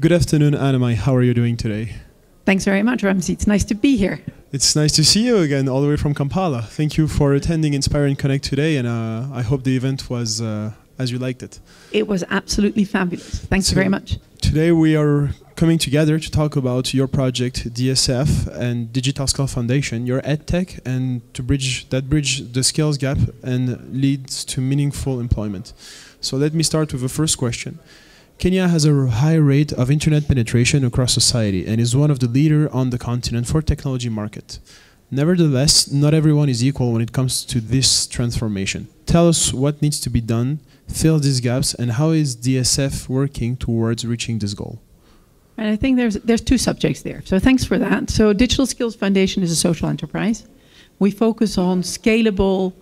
Good afternoon, Annemijn. How are you doing today? Thanks very much, Ramzi. It's nice to be here. It's nice to see you again, all the way from Kampala. Thank you for attending Inspire and Connect today, and I hope the event was as you liked it. It was absolutely fabulous. Thanks very much. Today we are coming together to talk about your project, DSF and Digital Skill Foundation, your EdTech, and to bridge the skills gap and leads to meaningful employment. So let me start with the first question. Kenya has a high rate of internet penetration across society and is one of the leaders on the continent for technology market. Nevertheless, not everyone is equal when it comes to this transformation. Tell us what needs to be done, fill these gaps, and how is DSF working towards reaching this goal? And I think there's two subjects there. So thanks for that. So Digital Skills Foundation is a social enterprise. We focus on scalable,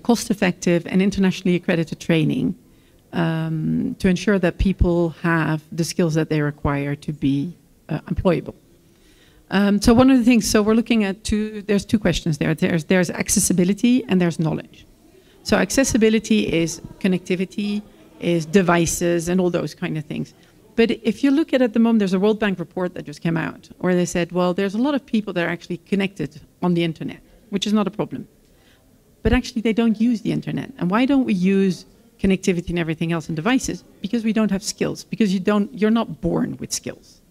cost-effective, and internationally accredited training to ensure that people have the skills that they require to be employable. So one of the things, so we're looking at there's two questions there. There's accessibility and there's knowledge. So accessibility is connectivity, is devices and all those kind of things. But if you look at the moment, there's a World Bank report that just came out where they said, well, there's a lot of people that are actually connected on the internet, which is not a problem. But actually they don't use the internet. And why don't we use connectivity and everything else in devices? Because we don't have skills, because you're not born with skills,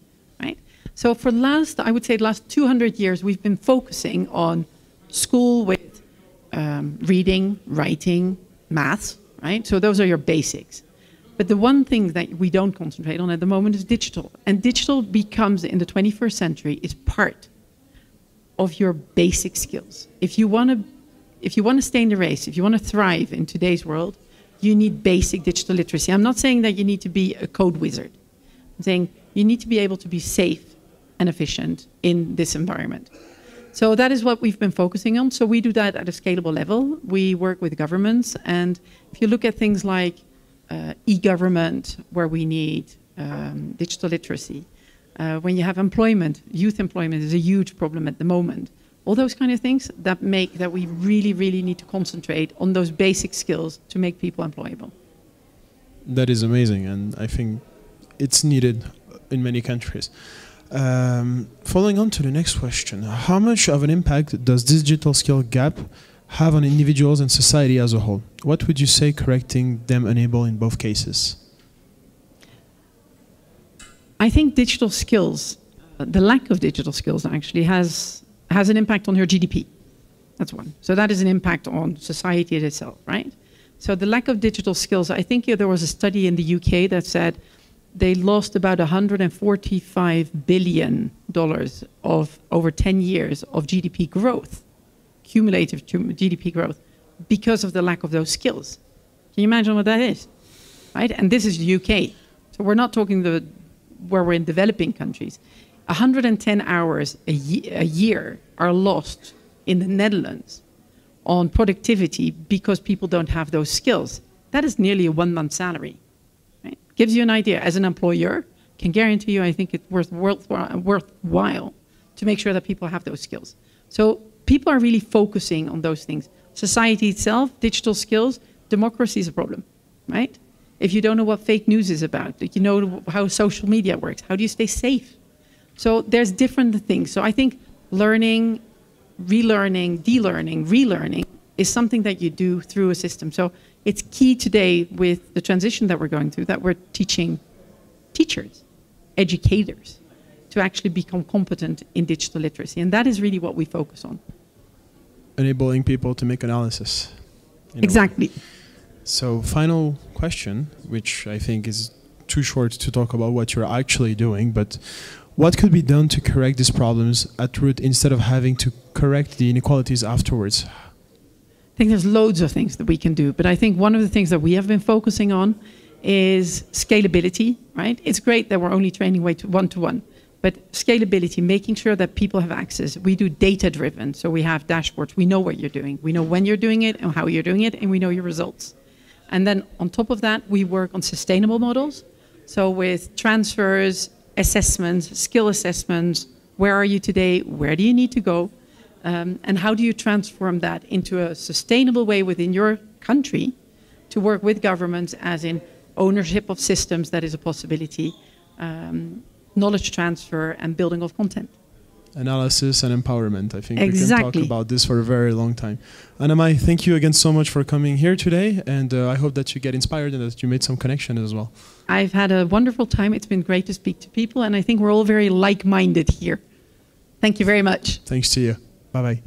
right? So for I would say the last 200 years, we've been focusing on school with reading, writing, maths, right? So those are your basics. But the one thing that we don't concentrate on at the moment is digital. And digital becomes, in the 21st century, is part of your basic skills. If you want to stay in the race, if you want to thrive in today's world, you need basic digital literacy. I'm not saying that you need to be a code wizard. I'm saying you need to be able to be safe and efficient in this environment. So that is what we've been focusing on. So we do that at a scalable level. We work with governments. And if you look at things like e-government, where we need digital literacy, when you have employment, youth employment is a huge problem at the moment. All those kind of things that make that we really, really need to concentrate on those basic skills to make people employable. That is amazing, and I think it's needed in many countries. Following on to the next question, how much of an impact does digital skill gap have on individuals and society as a whole? What would you say correcting them enable in both cases? I think digital skills, the lack of digital skills actually has an impact on your GDP. That's one. So that is an impact on society itself, right? So the lack of digital skills, I think there was a study in the UK that said they lost about $145 billion of over 10 years of GDP growth, cumulative GDP growth, because of the lack of those skills. Can you imagine what that is, right? And this is the UK. So we're not talking where we're in developing countries. 110 hours a year are lost in the Netherlands on productivity because people don't have those skills. That is nearly a 1 month salary. Right? Gives you an idea. As an employer, can guarantee you, I think it's worthwhile to make sure that people have those skills. So people are really focusing on those things. Society itself, digital skills, democracy is a problem, right? If you don't know what fake news is about, you know how social media works, how do you stay safe? So there's different things. So I think learning, relearning, de-learning, relearning is something that you do through a system. So it's key today with the transition that we're going through that we're teaching teachers, educators, to actually become competent in digital literacy. And that is really what we focus on. Enabling people to make analysis. Exactly. So final question, which I think is too short to talk about what you're actually doing, but what could be done to correct these problems at root instead of having to correct the inequalities afterwards? I think there's loads of things that we can do, but I think one of the things that we have been focusing on is scalability, right? It's great that we're only training one-to-one, but scalability, making sure that people have access. We do data-driven, so we have dashboards. We know what you're doing. We know when you're doing it and how you're doing it, and we know your results. And then on top of that, we work on sustainable models. So with transfers, assessments, skill assessments, where are you today, where do you need to go, and how do you transform that into a sustainable way within your country to work with governments, as in ownership of systems, that is a possibility, knowledge transfer and building of content. Analysis and empowerment. I think Exactly. we can talk about this for a very long time. Annemijn, thank you again so much for coming here today, and I hope that you get inspired and that you made some connection as well. I've had a wonderful time. It's been great to speak to people, and I think we're all very like-minded here. Thank you very much. Thanks to you. Bye-bye.